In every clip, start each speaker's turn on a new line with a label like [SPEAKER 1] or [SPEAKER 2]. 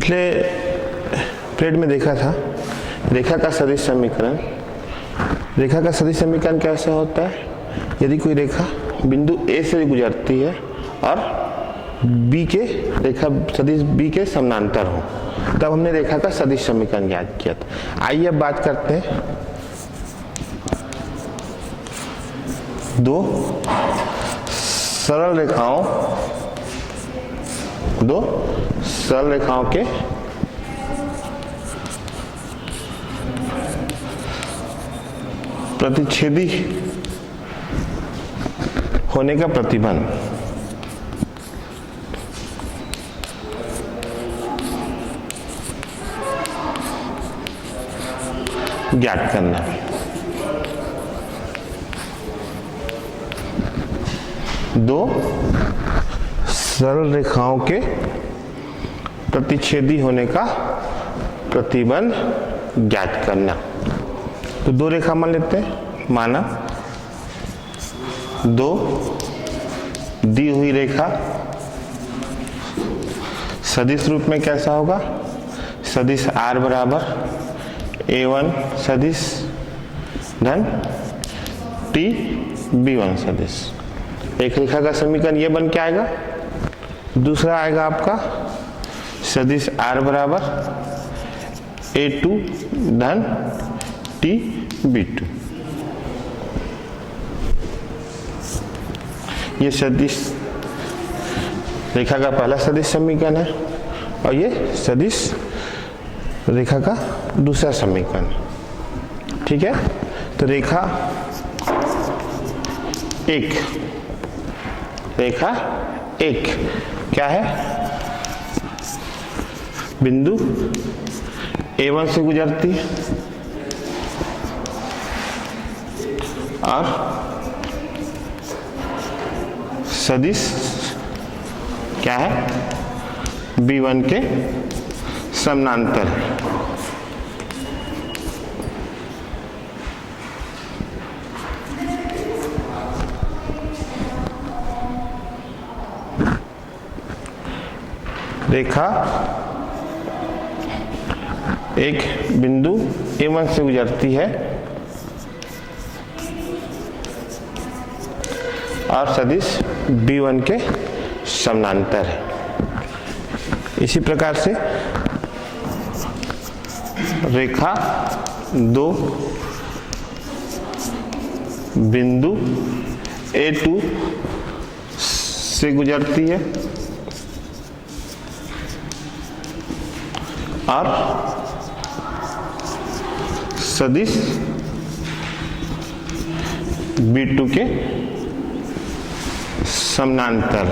[SPEAKER 1] पिछले पीरियड में देखा था रेखा का सदिश समीकरण। रेखा का सदिश समीकरण कैसे होता है? यदि कोई रेखा बिंदु ए से गुजरती है और बी के रेखा सदिश बी के समानांतर हो, तब हमने रेखा का सदिश समीकरण ज्ञात किया था। आइए अब बात करते हैं दो सरल रेखाओं के प्रतिच्छेदी होने का प्रतिबंध ज्ञात करना है। दो सरल रेखाओं के प्रतिच्छेदी होने का प्रतिबंध ज्ञात करना। तो दो रेखा मान लेते हैं। माना दो दी हुई रेखा सदिश रूप में कैसा होगा? सदिश R बराबर A1 सदिश धन T B1 सदिश। एक रेखा का समीकरण ये बन के आएगा। दूसरा आएगा आपका सदिश R बराबर A2 धन T B2। ये सदिश रेखा का पहला सदिश समीकरण है और ये सदिश रेखा का दूसरा समीकरण। ठीक है, तो रेखा एक क्या है? बिंदु A1 से गुजरती है और सदिश क्या है? B1 के समानांतर है। रेखा एक बिंदु A1 से गुजरती है और सदिश B1 के समानांतर है। इसी प्रकार से रेखा दो बिंदु A2 से गुजरती है और सदिश B2 के समानांतर।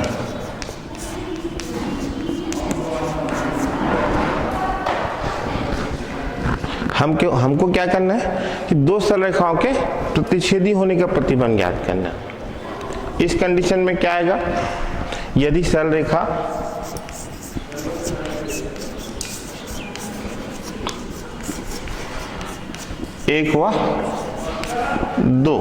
[SPEAKER 1] हमको क्या करना है कि दो सरल रेखाओं के प्रतिच्छेदी होने का प्रतिबंध ज्ञात करना है। इस कंडीशन में क्या आएगा? यदि सरल रेखा एक व दो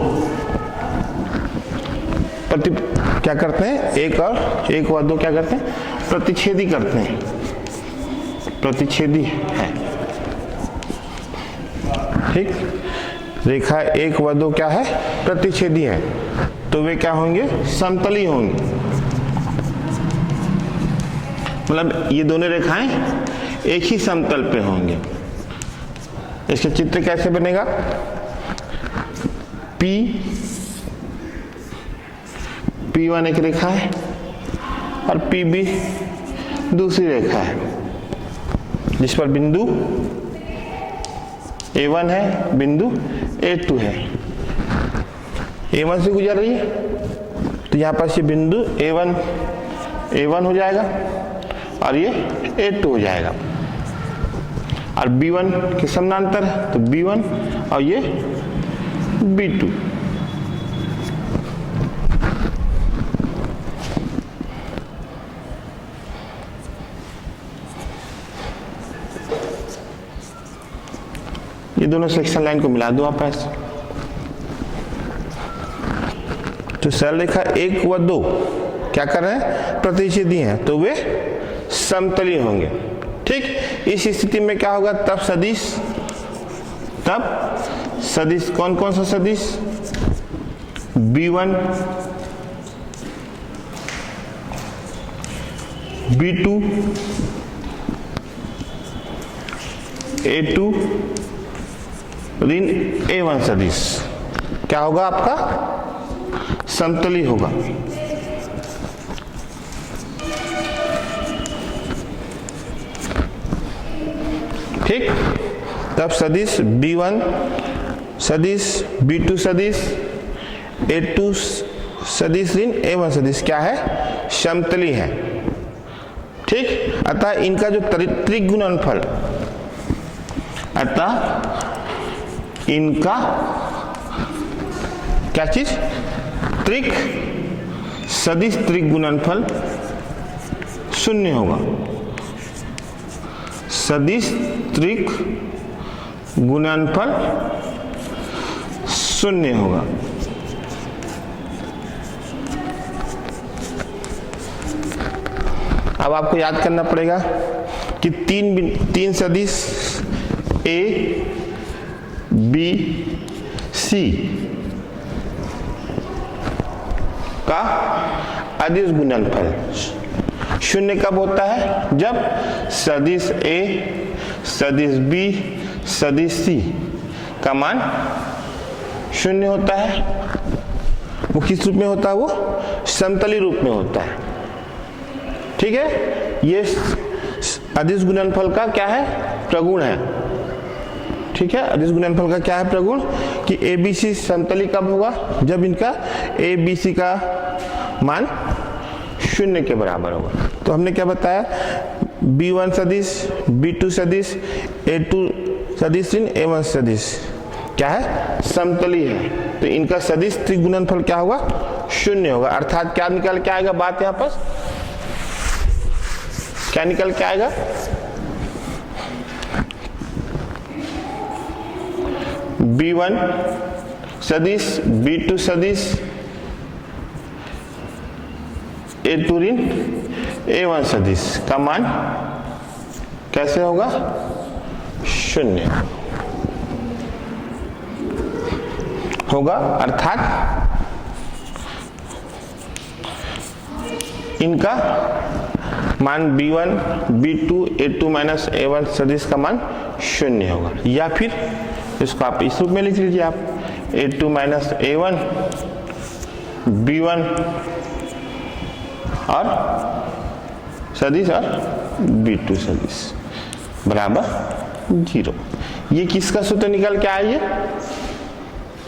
[SPEAKER 1] क्या करते हैं? एक व दो क्या करते हैं? प्रतिच्छेदी करते हैं। प्रतिच्छेदी है। ठीक, रेखा एक व दो क्या है? प्रतिच्छेदी है। तो वे क्या होंगे? समतली होंगे। मतलब ये दोनों रेखाएं एक ही समतल पे होंगे। इसका चित्र कैसे बनेगा? P1 एक रेखा है और PB दूसरी रेखा है, जिस पर बिंदु A1 है, बिंदु A2 है। A1 से गुजर रही है तो यहां पर ये बिंदु A1 हो जाएगा और ये A2 हो जाएगा। और B1 के समानांतर है तो B1 और ये B2। ये दोनों सेक्शन लाइन को मिला दो आप ऐसे। तो सरल रेखा एक व दो क्या कर रहे हैं? प्रतिच्छेदी हैं, तो वे समतली होंगे। ठीक, इस स्थिति में क्या होगा, तब सदिश कौन कौन सा सदिश, B1 B2 A2 ऋण A1 सदिश क्या होगा, आपका समतली होगा। ठीक, तब सदिश B1 सदिश B2 सदिश A2 सदिश ऋण A1 सदिश क्या है, समतली है। ठीक, अतः इनका जो त्रिगुणनफल, अतः इनका क्या चीज, सदिश त्रिगुणनफल शून्य होगा। सदिश त्रिगुणनफल शून्य होगा। अब आपको याद करना पड़ेगा कि तीन सदिश A B C का अदिश गुणनफल शून्य कब होता है, जब सदिश A सदिश B सदिश C का मान शून्य होता है। वो किस रूप में होता है, वो समतली रूप में होता है। ठीक है, ये अदिश गुणनफल का क्या है, प्रगुण है। ठीक है, अदिश गुणनफल का क्या है, प्रगुण, कि ABC समतली कब होगा, जब इनका ABC का मान शून्य के बराबर होगा। तो हमने क्या बताया, B1 सदिश B2 सदिश A2 सदिश A1 सदिश क्या है, समतली है। तो इनका सदिश त्रिगुणनफल क्या होगा, शून्य होगा। अर्थात क्या निकल के आएगा, बात यहाँ पर क्या निकल के आएगा, B1 सदिश B2 सदिश A2 ऋण A1 सदिश का मान कैसे होगा, शून्य होगा। अर्थात इनका मान B1 B2 A2 minus A1 सदिश का मान शून्य होगा। या फिर इसको आप इस रूप में लिख लीजिए, आप A2 माइनस A1 B1 और सदिश और B2 सदिश बराबर 0। ये किसका सूत्र निकल के आइए,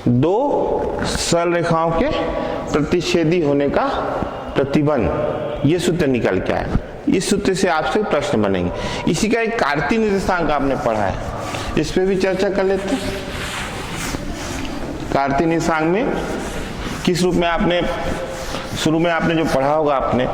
[SPEAKER 1] दो सरल रेखाओं के प्रतिच्छेदी होने का प्रतिबंध, ये सूत्र निकल के आया। इस सूत्र से आपसे प्रश्न बनेंगे। इसी का एक कार्तीय निर्देशांक आपने पढ़ा है, इस पे भी चर्चा कर लेते हैं। कार्तीय निर्देशांक में किस रूप में आपने शुरू में आपने जो पढ़ा होगा आपने,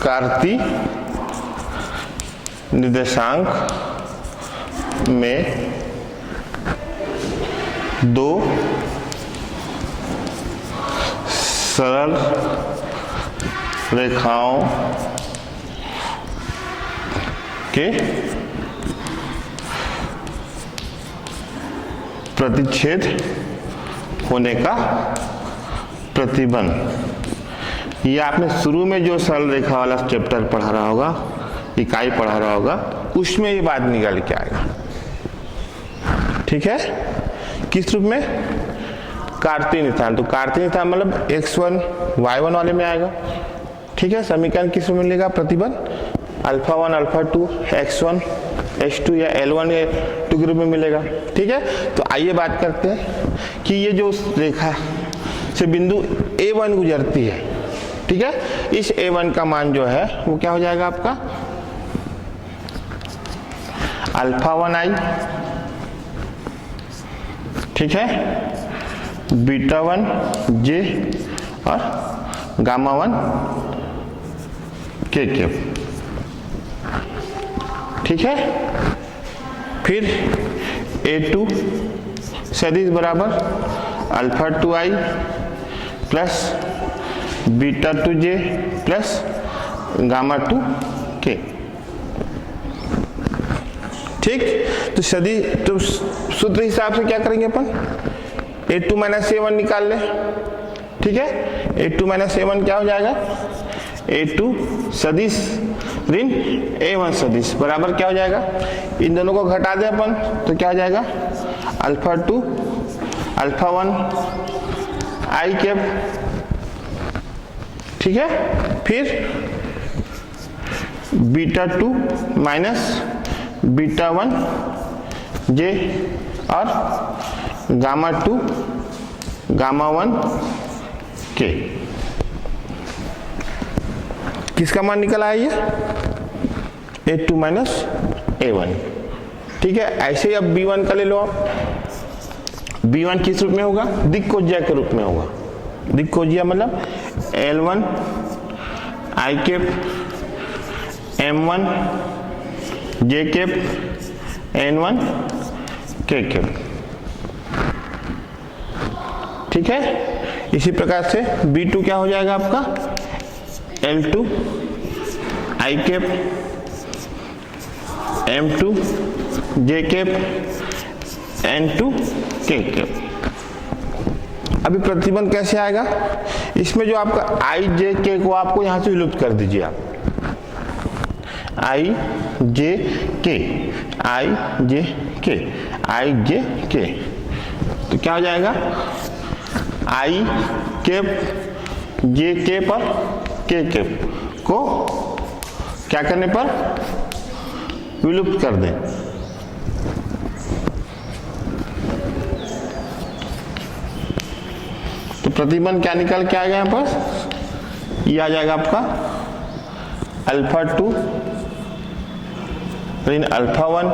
[SPEAKER 1] कार्तीय निर्देशांक में दो सरल रेखाओं के प्रतिच्छेद होने का प्रतिबंध, ये आपने शुरू में जो सरल रेखा वाला चैप्टर पढ़ा रहा होगा, इकाई पढ़ा रहा होगा, उसमें ये बात निकल के आएगा। ठीक है, किस रूप में, कार्तीय निर्देशांक। तो कार्तीय निर्देशांक मतलब x1 y1 वाले में आएगा। ठीक है, समीकरण किस रूप में मिलेगा, प्रतिबंध α1 α2 x1 h2 या L1 या L2 के रूप में मिलेगा। ठीक है, तो आइए बात करते हैं कि ये जो रेखा से बिंदु A1 गुजरती है, ठीक है, इस A1 का मान जो है वो क्या हो जाएगा आपका, α1i ठीक है, बीटा 1 जे और गामा 1 के क्यूब। ठीक है, फिर A2 सदिश बराबर alpha 2i plus beta 2j plus gamma 2k। ठीक, तो सदिश तो सूत्र हिसाब से क्या करेंगे अपन, A2 माइनस A1 निकाल ले। ठीक है, A2 माइनस A1 क्या हो जाएगा, A2 सदिश ऋण A1 सदिश बराबर क्या हो जाएगा, इन दोनों को घटा दे अपन तो क्या हो जाएगा, अल्फा 2 अल्फा 1 आई कैप। ठीक है, फिर बीटा 2 माइनस बीटा 1 जे और गामा 2 गामा 1 के। किसका मान निकल आया ये, A2 माइनस A1। ठीक है, ऐसे ही अब B1 का ले लो आप। B1 किस रूप में होगा, दिक्कोज्या के रूप में होगा। दिक्कोज्या मतलब L1 आई कैप M1 जे कैप N1 के कैप। ठीक है, इसी प्रकार से B2 क्या हो जाएगा आपका, L2 आई कैप M2 जे कैप N2 के कैप। अभी प्रतिबंध कैसे आएगा, इसमें जो आपका आई जे के को आपको यहां से विलुप्त कर दीजिए आप, आई जे के आई जे के आई जे के, तो क्या हो जाएगा, आई कैप जे कैप और के कैप को क्या करने पर विलुप्त कर दें। तो प्रतिबंध क्या निकल के आएगा यहां पर, ये आ जाएगा आपका अल्फा 2 ऋण alpha 1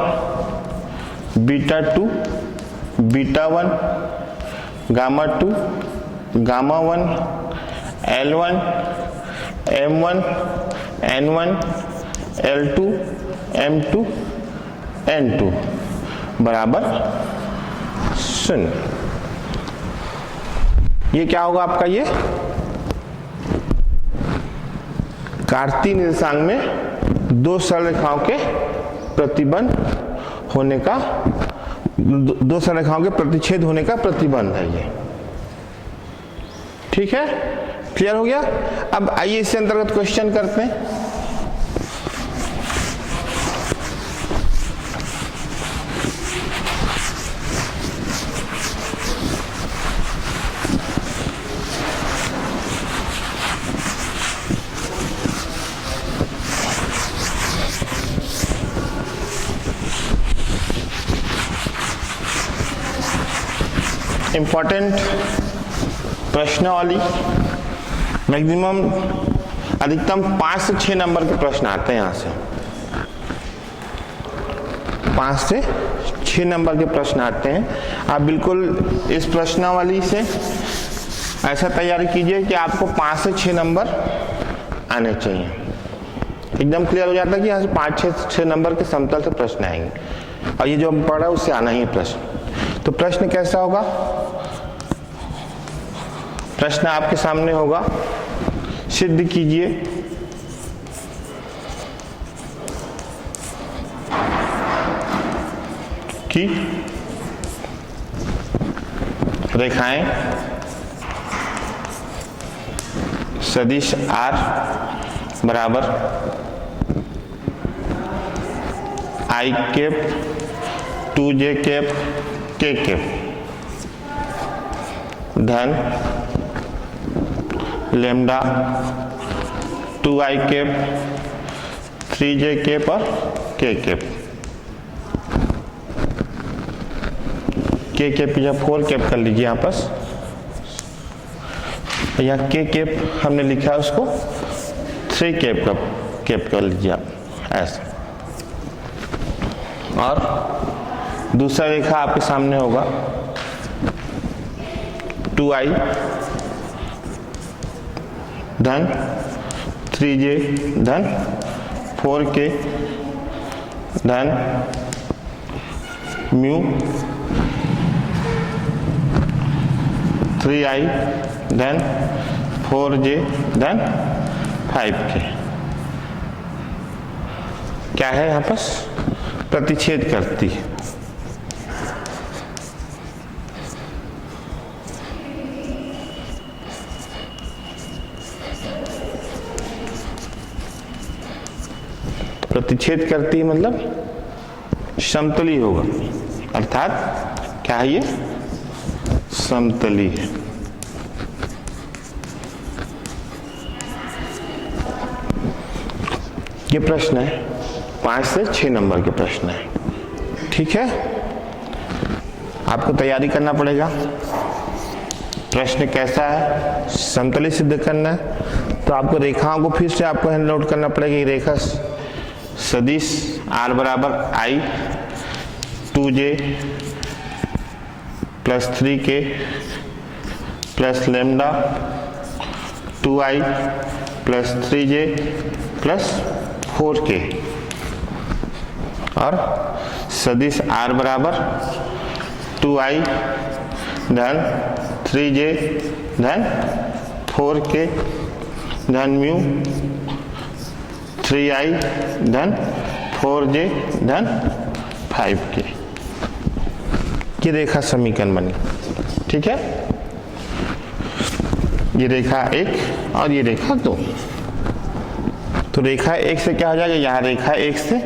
[SPEAKER 1] beta 2 beta 1 gamma 2 gamma 1 L1 M1 N1 L2 M2 N2 बराबर 0। ये क्या होगा आपका, ये कार्तीय निर्देशांक में दो सरल रेखाओं के प्रतिबंध होने का, दो सरल रेखाओं के प्रतिच्छेद होने का प्रतिबंध है ये। ठीक है, क्लियर हो गया। अब आइए इससे अंतर्गत क्वेश्चन करते हैं। इंपॉर्टेंट प्रश्नावली, मैक्सिमम अधिकतम 5 से 6 नंबर के प्रश्न आते हैं। यहाँ से 5 से 6 नंबर के प्रश्न आते हैं। आप बिल्कुल इस प्रश्नावली से ऐसा तैयारी कीजिए कि आपको 5 से 6 नंबर आने चाहिए। एकदम क्लियर हो जाता है कि यहाँ से 5-6 नंबर के समतल से प्रश्न आएंगे और ये जो हम पढ़ा है उससे आना ही है प्रश्न। तो प्रश्न कैसा होगा, प्रश्न आपके सामने होगा, सिद्ध कीजिए कि रेखाएं सदिश R बराबर आई कैप 2j कैप के कैप धन lambda 2i cap 3j cap और के कैप। के कैप या 4 कैप कर लीजिए यहाँ पास, यहाँ के कैप हमने लिखा है उसको 3 कैप का कैप कर लीजिए आप ऐसा। और दूसरा रेखा आपके सामने होगा 2i धन 3j धन 4k धन म्यू 3i धन 4j धन 5k। क्या है यहाँ पर? प्रतिच्छेद करती है। प्रतिच्छेद करती है मतलब समतली होगा, अर्थात क्या है ये? समतली है। ये प्रश्न है 5 से 6 नंबर के प्रश्न है। ठीक है, आपको तैयारी करना पड़ेगा। प्रश्न कैसा है? समतली सिद्ध करना है, तो आपको रेखाओं को फिर से आपको हैंड आउट करना पड़ेगा। रेखा सदिश r बराबर i 2j plus 3k plus lambda 2i plus 3j plus 4k और सदिश r बराबर 2i धन 3j धन 4k धन म्यू 3i धन 4j धन 5k। ये रेखा समीकरण बनी। ठीक है, ये रेखा 1 और ये रेखा 2। तो रेखा 1 से क्या हो जाएगा? यहाँ रेखा 1 से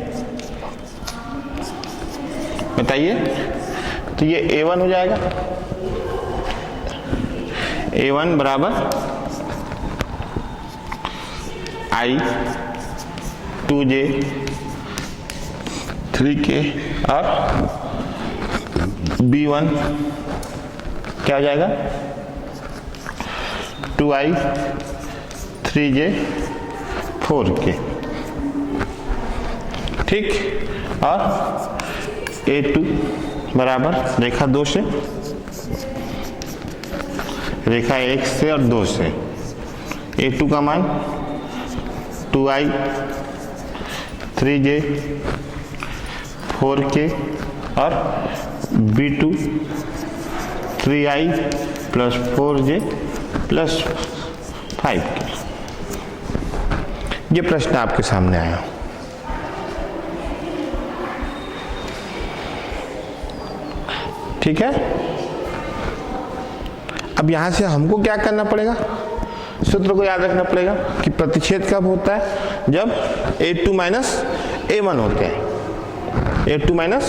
[SPEAKER 1] बताइए, तो ये a1 हो जाएगा। a1 बराबर i 2j 3k और b1 क्या हो जाएगा? 2i 3j 4k। ठीक, और a2 बराबर रेखा 2 से, रेखा 1 से और 2 से a2 का मान 2i 3j 4k और b2 3i plus 4j plus 5k। ये प्रश्न आपके सामने आया। ठीक है, अब यहां से हमको क्या करना पड़ेगा? सूत्र को याद रखना पड़ेगा कि प्रतिच्छेद कब होता है? जब a2 माइनस a1 होते हैं। a2 माइनस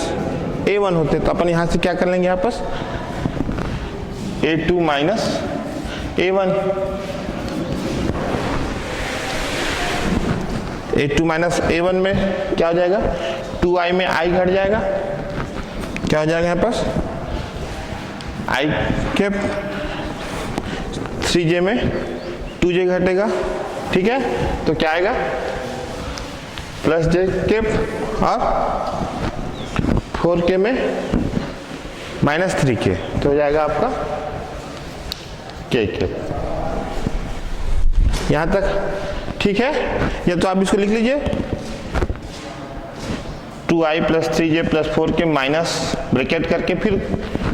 [SPEAKER 1] a1 होते हैं, तो अपन यहां से क्या कर लेंगे? आपस a2 minus a1, a2 minus a1 में क्या हो जाएगा? 2i में i घट जाएगा। क्या हो जाएगा यहाँ पास? i के 3j में 2j घटेगा। ठीक है, तो क्या आएगा? प्लस j के और 4k में माइनस 3k, तो हो जाएगा आपका k के। यहां तक ठीक है? या तो आप इसको लिख लीजिए 2i plus 3j plus 4k minus bracket करके फिर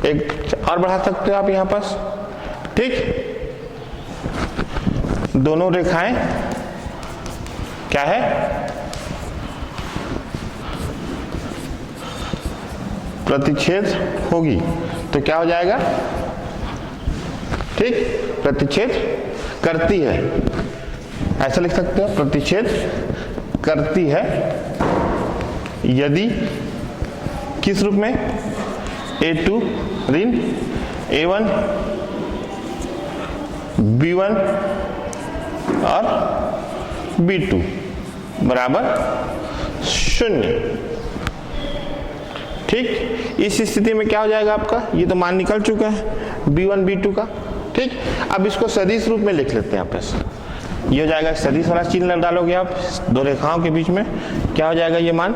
[SPEAKER 1] एक और बढ़ा सकते हो आप यहां पास। ठीक, दोनों रेखाएं क्या है? प्रतिच्छेद होगी, तो क्या हो जाएगा? ठीक, प्रतिच्छेद करती है, ऐसा लिख सकते हो। प्रतिच्छेद करती है यदि किस रूप में? a2 ऋण a1 b1 और b2 बराबर 0। ठीक, इस स्थिति में क्या हो जाएगा आपका? ये तो मान निकल चुका है b1 b2 का। ठीक, अब इसको सदिश रूप में लिख लेते हैं आपस। ये हो जाएगा सदिश वाला चिन्ह डालोगे आप दो रेखाओं के बीच में, क्या हो जाएगा? ये मान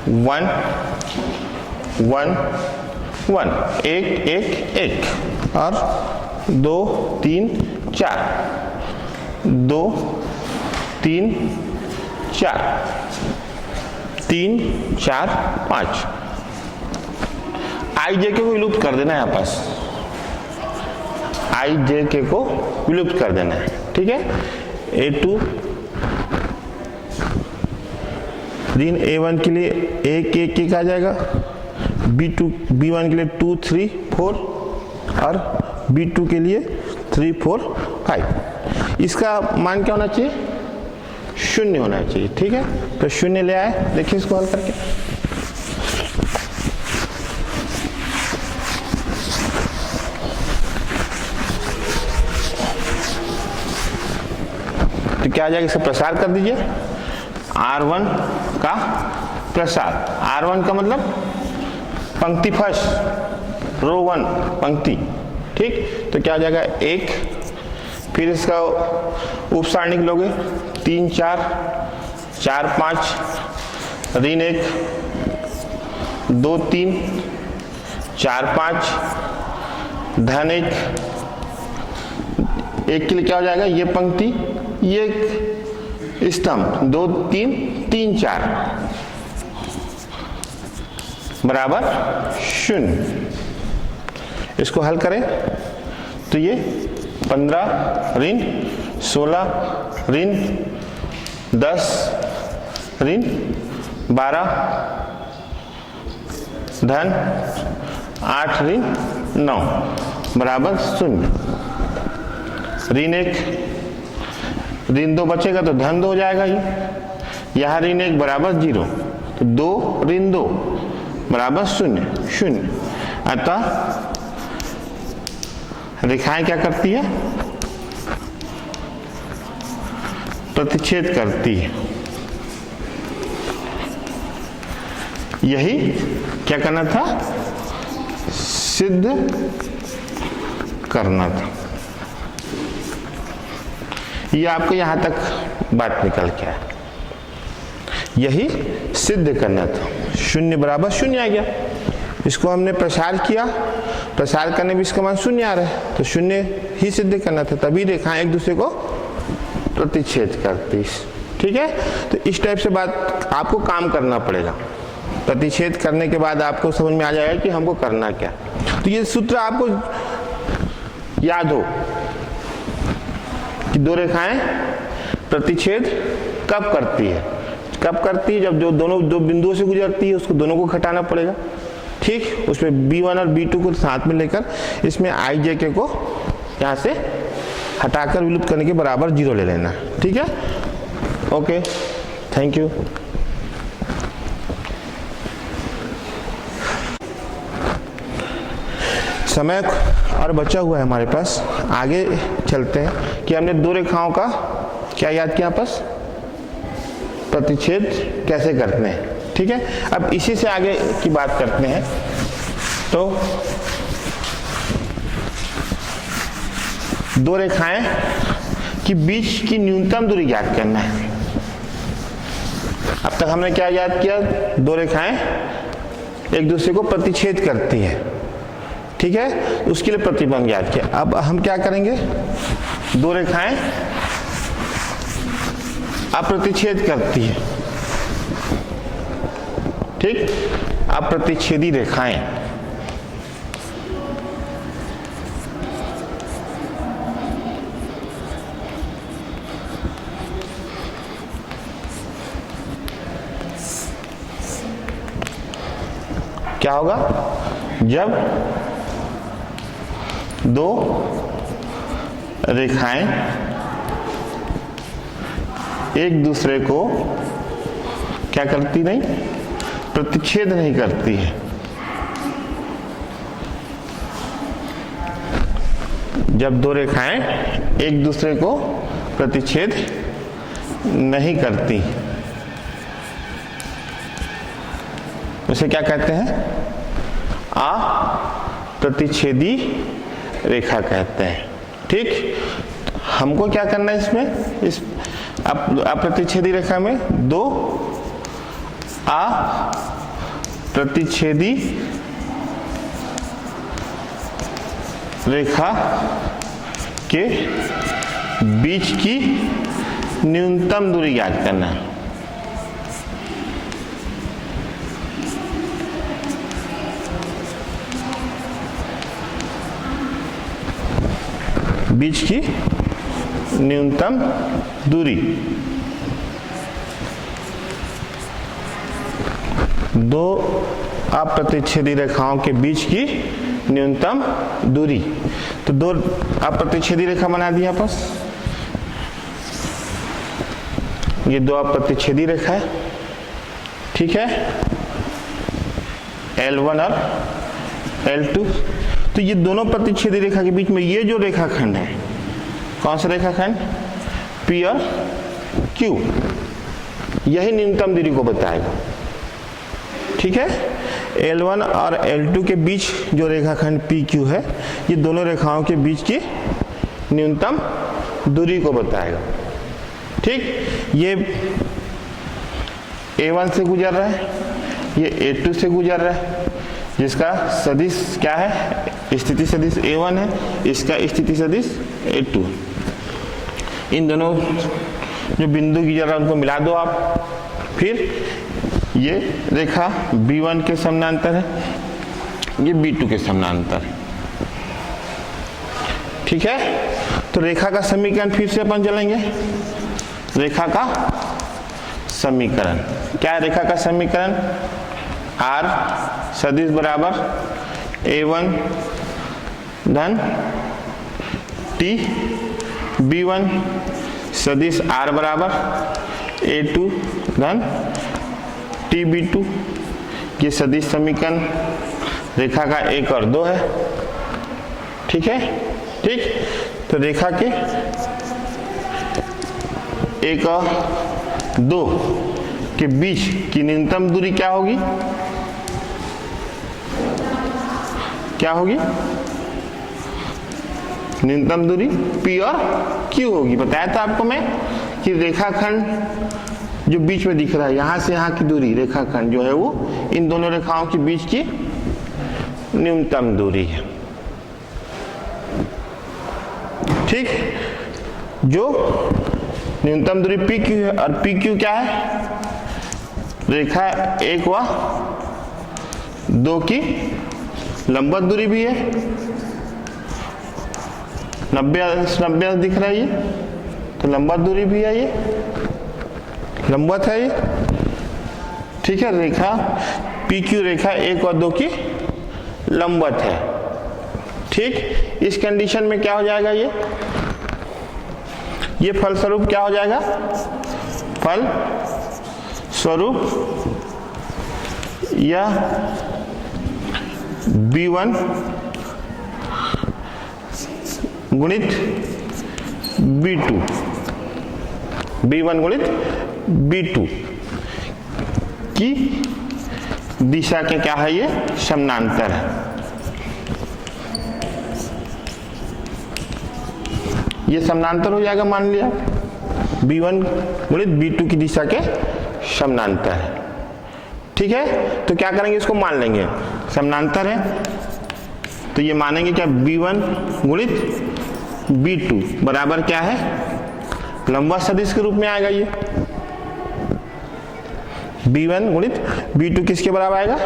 [SPEAKER 1] 1 1 1, 1 1 1 और 2 3 4, 2 3 4, 3 4 5। आई जे के को विलुप्त कर देना है यहाँ पास, आई जे के को विलुप्त कर देना है, ठीक है। A2 ऋण A1 के लिए 1 1 1 आ जाएगा, B1 के लिए 2 3 4 और B2 के लिए 3 4 5। इसका मान क्या होना चाहिए? 0 होना चाहिए, ठीक है। तो 0 ले आए, देखिए इसको हल करके। तो क्या आ जाएगा, इसका प्रसार कर दीजिए। R1 का प्रसार, R1 का मतलब पंक्ति फर्स्ट, रो 1 पंक्ति, ठीक। तो क्या आ जाएगा 1, फिर इसका उप सारणी लोगे 3 4 4 5, ऋण 1 2 3 4 5, धन 1 के लिए क्या हो जाएगा, ये पंक्ति ये स्तंभ 2 3 3 4 बराबर 0। इसको हल करें तो ये 15 ऋण 16 ऋण 10 ऋण 12 धन 8 ऋण 9 बराबर 0। ऋण 1 ऋण 2 बचेगा तो धन 2 हो जाएगा ये, यहाँ ऋण 1 बराबर 0, तो 2 ऋण 2 बराबर 0 0। अतः रेखाएं क्या करती है, प्रतिच्छेद करती है। यही क्या करना था, सिद्ध करना था। ये आपको यहां तक बात निकल के आया, यही सिद्ध करना था। 0 बराबर 0 आ गया, इसको हमने प्रसार किया, प्रसार करने में इसका मान 0 आ रहा है, तो 0 ही सिद्ध करना था, तभी रेखाएं एक दूसरे को प्रतिच्छेद करती, ठीक है। तो इस टाइप से बात आपको काम करना पड़ेगा। प्रतिच्छेद करने के बाद आपको समझ में आ जाएगा कि हमको करना क्या। तो ये सूत्र आपको याद हो कि दो रेखाएं प्रतिच्छेद कब करती है, कब करती है, जब जो दोनों दो बिंदुओं से गुजरती है, उसको दोनों को घटाना पड़ेगा, ठीक। उसमें B1 और B2 को साथ में लेकर इसमें IJK को यहाँ से हटाकर विलुप्त करने के बराबर 0 ले लेना, ठीक है। Okay, thank you. समय और बचा हुआ है हमारे पास, आगे चलते हैं कि हमने दो रेखाओं का क्या याद किया आपस, प्रतिच्छेद कैसे करते हैं, ठीक है। अब इसी से आगे की बात करते हैं। तो दो रेखाएं के बीच की न्यूनतम दूरी ज्ञात करना है। अब तक हमने क्या याद किया, दो रेखाएं एक दूसरे को प्रतिच्छेद करती है, ठीक है, उसके लिए प्रतिबंध ज्ञात किया। अब हम क्या करेंगे, दो रेखाएं अप्रतिच्छेद करती है, ठीक, अप्रतिच्छेदी रेखाएं। क्या होगा, जब दो रेखाएं एक दूसरे को क्या करती नहीं, प्रतिच्छेद नहीं करती है। जब दो रेखाएं एक दूसरे को प्रतिच्छेद नहीं करती, उसे क्या कहते हैं, अप्रतिच्छेदी रेखा कहते हैं, ठीक। हमको क्या करना है इसमें, इस अप्रतिच्छेदी रेखा में दो अप्रतिच्छेदी रेखा के बीच की न्यूनतम दूरी ज्ञात करना है। बीच की न्यूनतम दूरी, दो अप्रतिच्छेदी रेखाओं के बीच की न्यूनतम दूरी। तो दो अप्रतिच्छेदी रेखा बना दी यहाँ पास, ये दो अप्रतिच्छेदी रेखा है, ठीक है, L1 और L2। तो ये दोनों प्रतिच्छेदी रेखा के बीच में ये जो रेखाखंड है, कौन सा रेखाखंड, P और Q, यही न्यूनतम दूरी को बताएगा, ठीक है। L1 और L2 के बीच जो रेखाखंड PQ है, ये दोनों रेखाओं के बीच की न्यूनतम दूरी को बताएगा, ठीक। ये A1 से गुजर रहा है, ये A2 से गुजर रहा है, जिसका सदिश क्या है, स्थिति सदिश A1 है, इसका स्थिति सदिश A2। इन दोनों जो बिंदु गुजर रहा है उनको मिला दो आप, फिर ये रेखा B1 के समानांतर है, ये B2 के समानांतर है, ठीक है। तो रेखा का समीकरण फिर से अपन चलेंगे। रेखा का समीकरण क्या है, रेखा का समीकरण R सदिश बराबर A1 धन T, B1 सदिश R बराबर A2 धन T B2। ये सदिश समीकरण रेखा का 1 और 2 है, ठीक है, ठीक। तो रेखा के 1 और 2 के बीच की न्यूनतम दूरी क्या होगी, क्या होगी, न्यूनतम दूरी P और Q होगी। बताया था आपको मैं कि रेखाखंड जो बीच में दिख रहा है, यहां से यहां की दूरी, रेखाखंड जो है वो इन दोनों रेखाओं के बीच की न्यूनतम दूरी है, ठीक। जो न्यूनतम दूरी PQ है, और PQ क्या है, रेखा 1 व 2 की लंबवत दूरी भी है, 90 दिख रहा है ये, तो लंबवत दूरी भी है, ये लंबवत है ये, ठीक है। रेखा PQ रेखा 1 और 2 की लंबवत है, ठीक। इस कंडीशन में क्या हो जाएगा, ये फलस्वरूप क्या हो जाएगा, फल स्वरूप यह B1 गुणित B2, B1 गुणित B2 की दिशा के क्या है, ये समानांतर है। ये समानांतर हो जाएगा, मान लिया B1 गुणित B2 की दिशा के समानांतर है, ठीक है। तो क्या करेंगे, इसको मान लेंगे, समानांतर है तो ये मानेंगे क्या, B1 गुणित B2 बराबर क्या है, लंबवत सदिश के रूप में आएगा। ये B1 गुणित B2 किसके बराबर आएगा,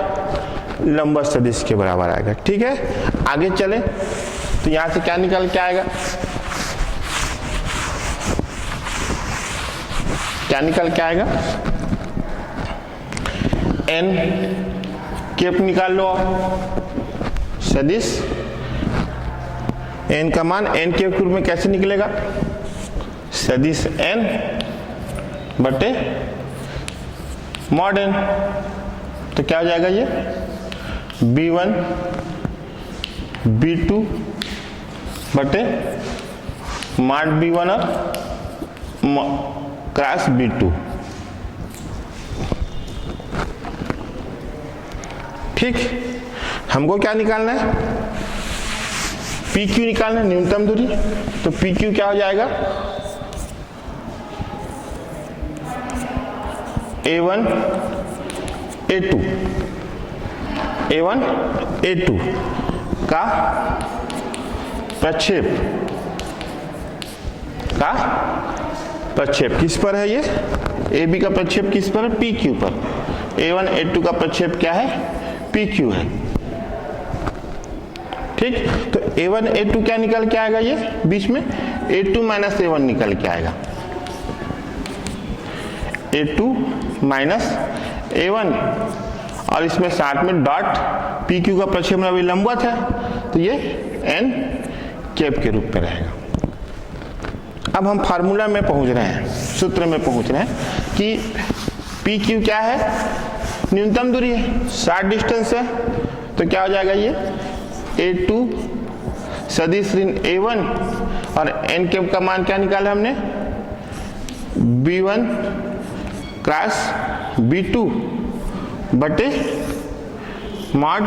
[SPEAKER 1] लंबवत सदिश के बराबर आएगा, ठीक है। आगे चले तो यहां से क्या निकल के आएगा, क्या निकल के आएगा, N कैप निकाल लो आप, सदिश N का मान N कैप के रूप में कैसे निकलेगा, सदिश N बटे मॉड N। तो क्या हो जाएगा, ये B1 B2 बटे मॉड B1 और क्रॉस B2, ठीक। हमको क्या निकालना है, PQ निकालना है, न्यूनतम दूरी। तो PQ क्या हो जाएगा, A1 A2, A1 A2 का प्रक्षेप का प्रक्षेप किस पर है? ये ए बी का प्रक्षेप किस पर है? पी क्यू पर। A1 A2 का प्रक्षेप क्या है? पी क्यू है। ठीक, तो A1 A2 क्या निकल के आएगा? ये बीच में A2 माइनस A1 निकल के आएगा। A2 माइनस A1 और इसमें साथ में डॉट पी क्यू का प्रक्षेपण अभी लंबवत है तो ये n कैप के रूप में रहेगा। अब हम फार्मूला में पहुंच रहे हैं, सूत्र में पहुंच रहे हैं कि पी क्यू क्या है? न्यूनतम दूरी है, शॉर्ट डिस्टेंस है। तो क्या हो जाएगा? ये A2 सदिश ऋण A1 और n कैप का मान क्या निकाला हमने? B1 क्रॉस B2 बटे मॉड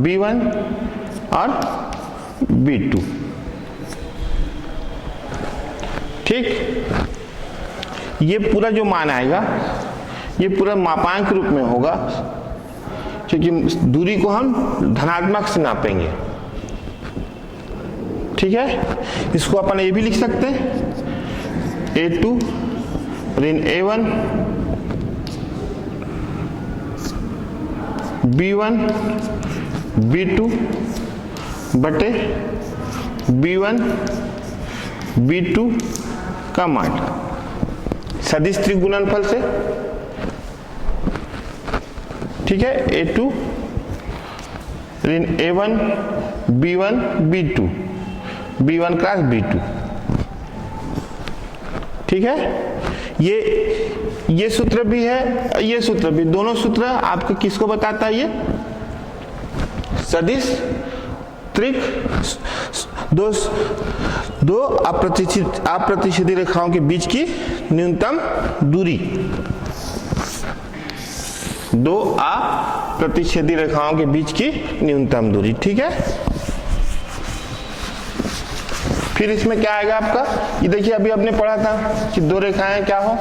[SPEAKER 1] B1 और B2। ठीक, ये पूरा जो मान आएगा ये पूरा मापांक रूप में होगा, क्योंकि दूरी को हम धनात्मक से नापेंगे। ठीक है, इसको अपन ये भी लिख सकते हैं A2 ऋण A1 B1 B2 बटे B1 B2 का मान सदिश त्रिगुणनफल से। ठीक है, A2 ऋण A1 B1 B2 B1 cross B2। ठीक है, ये सूत्र भी है, ये सूत्र भी, दोनों सूत्र आपको किसको बताता है? ये सदिश त्रिक दो अप्रतिच्छेदी रेखाओं के बीच की न्यूनतम दूरी, दो अप्रतिच्छेदी रेखाओं के बीच की न्यूनतम दूरी। ठीक है, फिर इसमें क्या आएगा आपका? ये देखिए अभी आपने पढ़ा था कि दो रेखाएं क्या हो?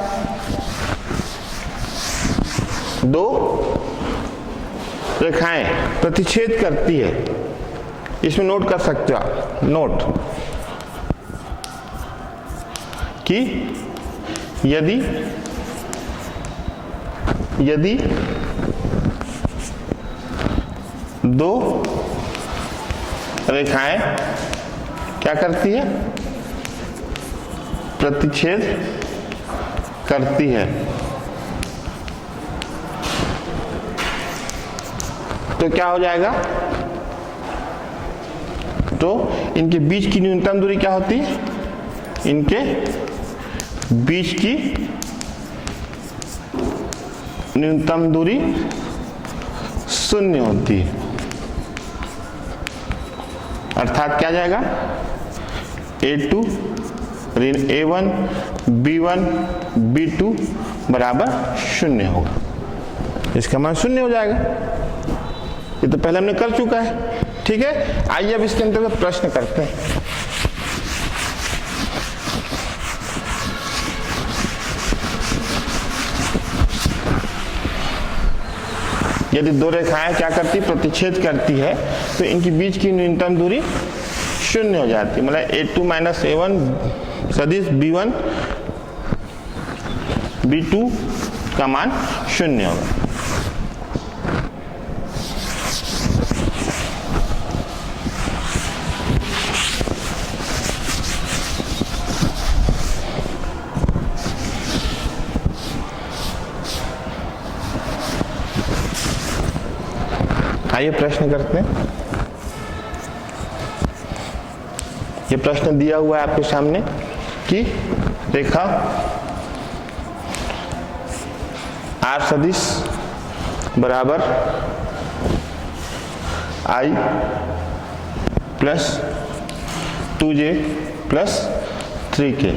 [SPEAKER 1] दो रेखाएं प्रतिच्छेद करती है। इसमें नोट कर सकते हो आप, नोट कि यदि दो रेखाएं क्या करती है? प्रतिच्छेद करती है, तो क्या हो जाएगा? तो इनके बीच की न्यूनतम दूरी क्या होती है? इनके बीच की न्यूनतम दूरी 0 होती है। अर्थात क्या जाएगा? A2 ऋण A1 B1 B2 बराबर 0 होगा। इसका मान 0 हो जाएगा। ये तो पहले हमने कर चुका है। ठीक है, आइए अब इसके अंतर्गत प्रश्न करते हैं। यदि दो रेखाएं क्या करती? प्रतिच्छेद करती है, तो इनके बीच की न्यूनतम दूरी 0 हो जाती है। मतलब A2 माइनस A1 सदिश B1 B2 का मान 0 होगा। आइए प्रश्न करते हैं। ये प्रश्न दिया हुआ है आपके सामने कि रेखा R सदिश बराबर I plus 2J plus 3K,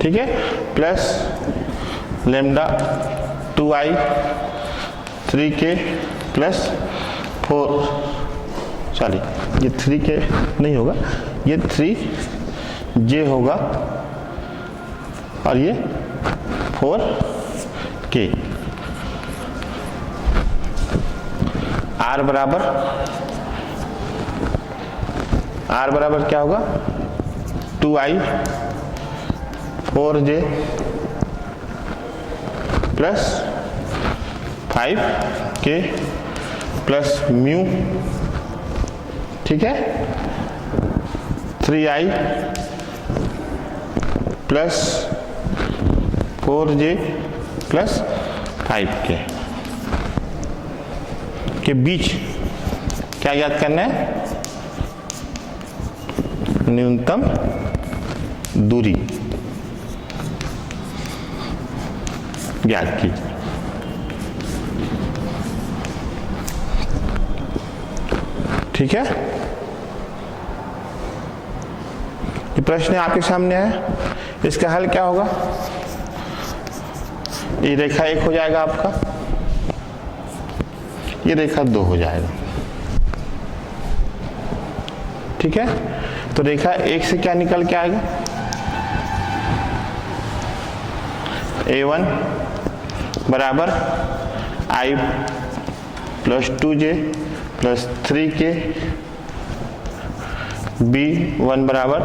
[SPEAKER 1] ठीक है, plus lambda 2I 3K plus 4, sorry ये 3K नहीं होगा, ये 3J होगा और ये 4K। R बराबर R बराबर क्या होगा 2i 4j plus 5k plus mu, ठीक है, 3i plus 4j plus 5k के बीच क्या याद करना है, न्यूनतम दूरी ज्ञात की। ठीक है, ये प्रश्न आपके सामने है, इसका हल क्या होगा, ये रेखा 1 हो जाएगा आपका, ये रेखा 2 हो जाएगा। ठीक है, तो रेखा 1 से क्या निकल के आएगा, A1 बराबर i plus 2j plus 3k, B1 बराबर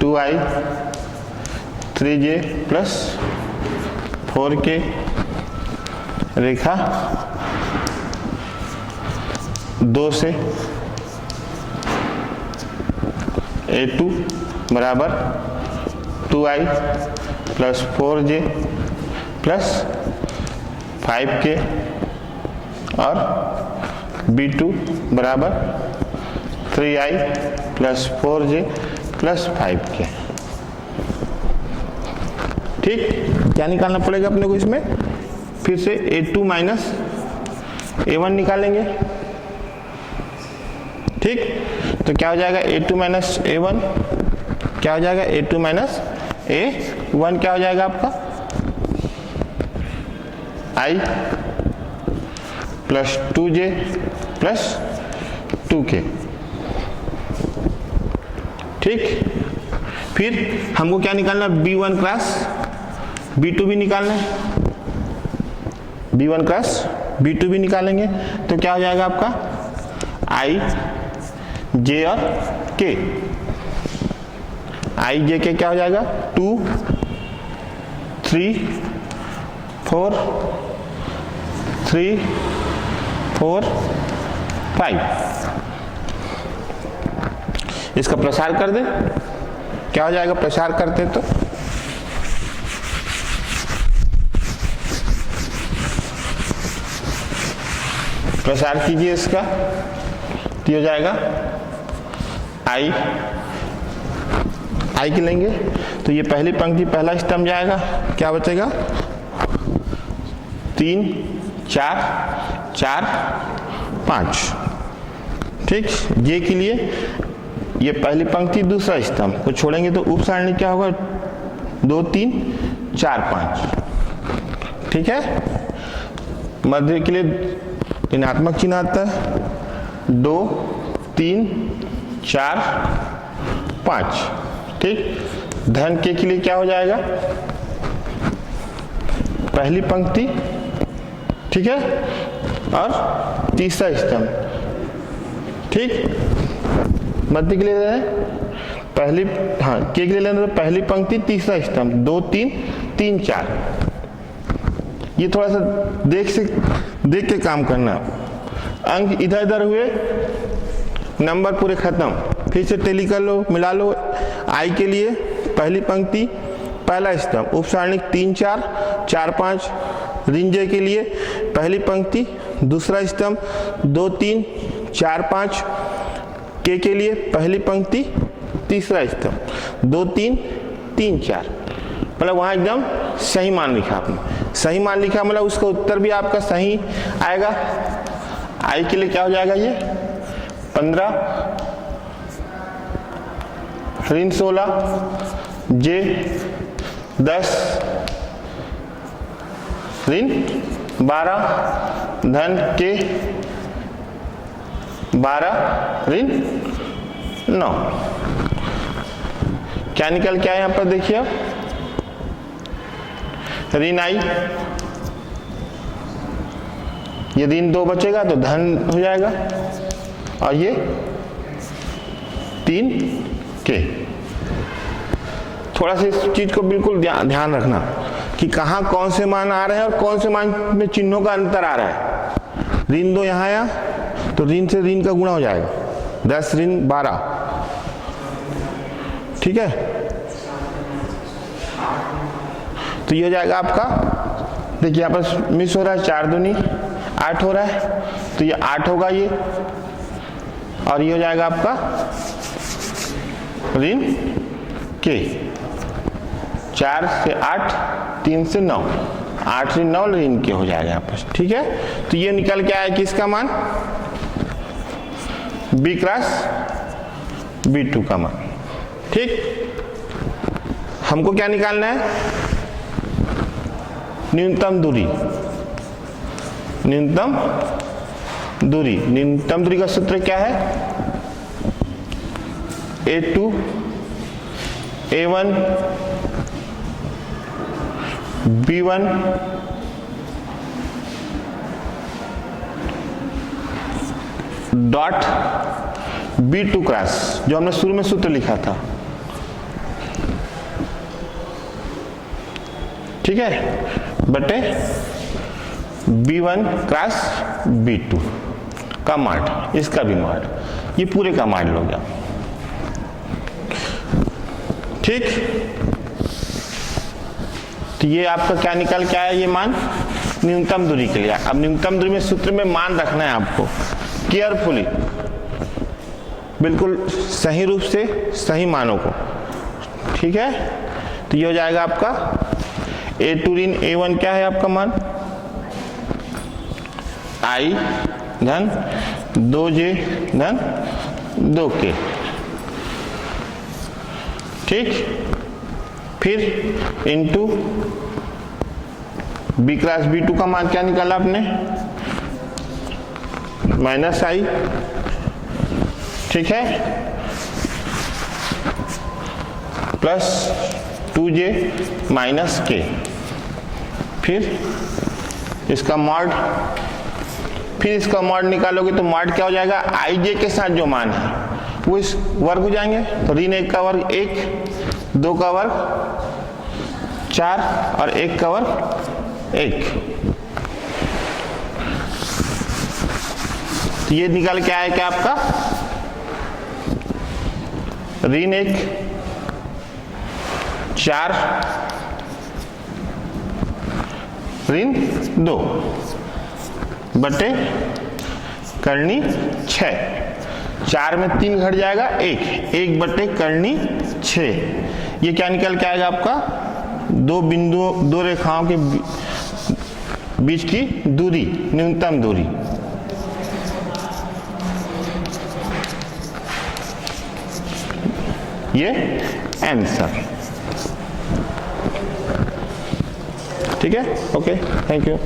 [SPEAKER 1] 2i 3j प्लस 4k, रेखा 2 से A2 बराबर 2i plus 4j plus 5k और B2 बराबर 3i plus 4j plus 5k। ठीक, क्या निकालना पड़ेगा अपने को इसमें, फिर से A2 माइनस A1 निकालेंगे। ठीक, तो क्या हो जाएगा A2 माइनस A1, क्या हो जाएगा A2 माइनस A1, क्या हो जाएगा आपका i plus 2j plus 2k। ठीक, फिर हमको क्या निकालना, B1 क्रॉस B2 भी निकालना है, B1 क्रॉस B2 भी निकालेंगे, तो क्या हो जाएगा आपका i j और k, i j k क्या हो जाएगा 2 3 4 3 4 5। इसका प्रसार कर दे, क्या हो जाएगा प्रसार करते तो प्रसार कीजिए इसका, तो हो जाएगा आई की लेंगे, तो ये पहली पंक्ति पहला स्तंभ जाएगा, क्या बचेगा 3 4 4 5। ठीक, जे के लिए ये पहली पंक्ति दूसरा स्तंभ को छोड़ेंगे तो उप सारणी क्या होगा 2 3 4 5। ठीक है, मध्य के लिए ऋणात्मक चिन्ह आता है 2 3 4 5। ठीक, धन के लिए क्या हो जाएगा पहली पंक्ति, ठीक है, और तीसरा स्तंभ। ठीक, मध्य के लिए पहली, हाँ के लिए लेना तो पहली पंक्ति तीसरा स्तंभ 2 3 3 4। ये थोड़ा सा देख के काम करना, अंक इधर उधर हुए नंबर पूरे खत्म, फिर से टेली कर लो, मिला लो। आई के लिए पहली पंक्ति पहला स्तंभ उप सारणिक 3 4 4 5। ऋण जे के लिए पहली पंक्ति दूसरा स्तंभ 2 3 4 5। के लिए पहली पंक्ति तीसरा स्तंभ 2 3 3 4। मतलब वहां एकदम सही मान लिखा आपने, सही मान लिखा मतलब उसका उत्तर भी आपका सही आएगा। आई के लिए क्या हो जाएगा ये 15 ऋण 16 जे 10 ऋण 12 धन के 12 ऋण 9। क्या निकल के आया यहां पर देखिए, ऋण आई, ये ऋण 2 बचेगा तो धन हो जाएगा, और ये 3 के। थोड़ा सा इस चीज को बिल्कुल ध्यान रखना कि कहाँ कौन से मान आ रहे हैं और कौन से मान में चिन्हों का अंतर आ रहा है। ऋण 2 यहाँ आया तो ऋण से ऋण का गुणा हो जाएगा, 10 ऋण 12, ठीक है। तो ये हो जाएगा आपका, देखिए यहाँ पर मिस हो रहा है, 4 दूनी 8 हो रहा है, तो ये 8 होगा ये, और ये हो जाएगा आपका ऋण के, 4 से 8, 3 से 9, 8 ऋण 9 ऋण के हो जाएगा यहाँ पर, ठीक है। तो ये निकल के आया किसका मान, B क्रॉस B2 का मान, ठीक। हमको क्या निकालना है, न्यूनतम दूरी। न्यूनतम दूरी का सूत्र क्या है, A2 A1 B1 dot B2 cross, जो हमने शुरू में सूत्र लिखा था, ठीक है, बटे B1 क्रॉस B2 का माड, इसका भी माड, ये पूरे का माड लो गया, ठीक। तो ये आपका क्या निकल के आया, ये मान न्यूनतम दूरी के लिए। अब न्यूनतम दूरी में सूत्र में मान रखना है आपको केयरफुली, बिल्कुल सही रूप से सही मानों को, ठीक है। तो ये हो जाएगा आपका A2 ऋण A1 क्या है आपका मान, I धन 2J धन 2K, ठीक। फिर इंटू B क्रॉस B2 का मान क्या निकाला आपने, माइनस I, ठीक है, प्लस 2J माइनस K, फिर इसका मॉड, फिर इसका मॉड निकालोगे तो मॉड क्या हो जाएगा, IJ के साथ जो मान है वो इस वर्ग हो जाएंगे, तो ऋण 1 का वर्ग 1, 2 का वर्ग 4 और 1 का वर्ग 1। तो ये निकल के आया क्या आपका, ऋण 1 4 ऋण 2 बटे करनी 6, 4 में 3 घट जाएगा 1 बटे करनी 6। ये क्या निकल के आएगा आपका, दो बिंदुओं, दो रेखाओं के बीच की दूरी, न्यूनतम दूरी। ये आंसर, ठीक है, ओके, थैंक यू।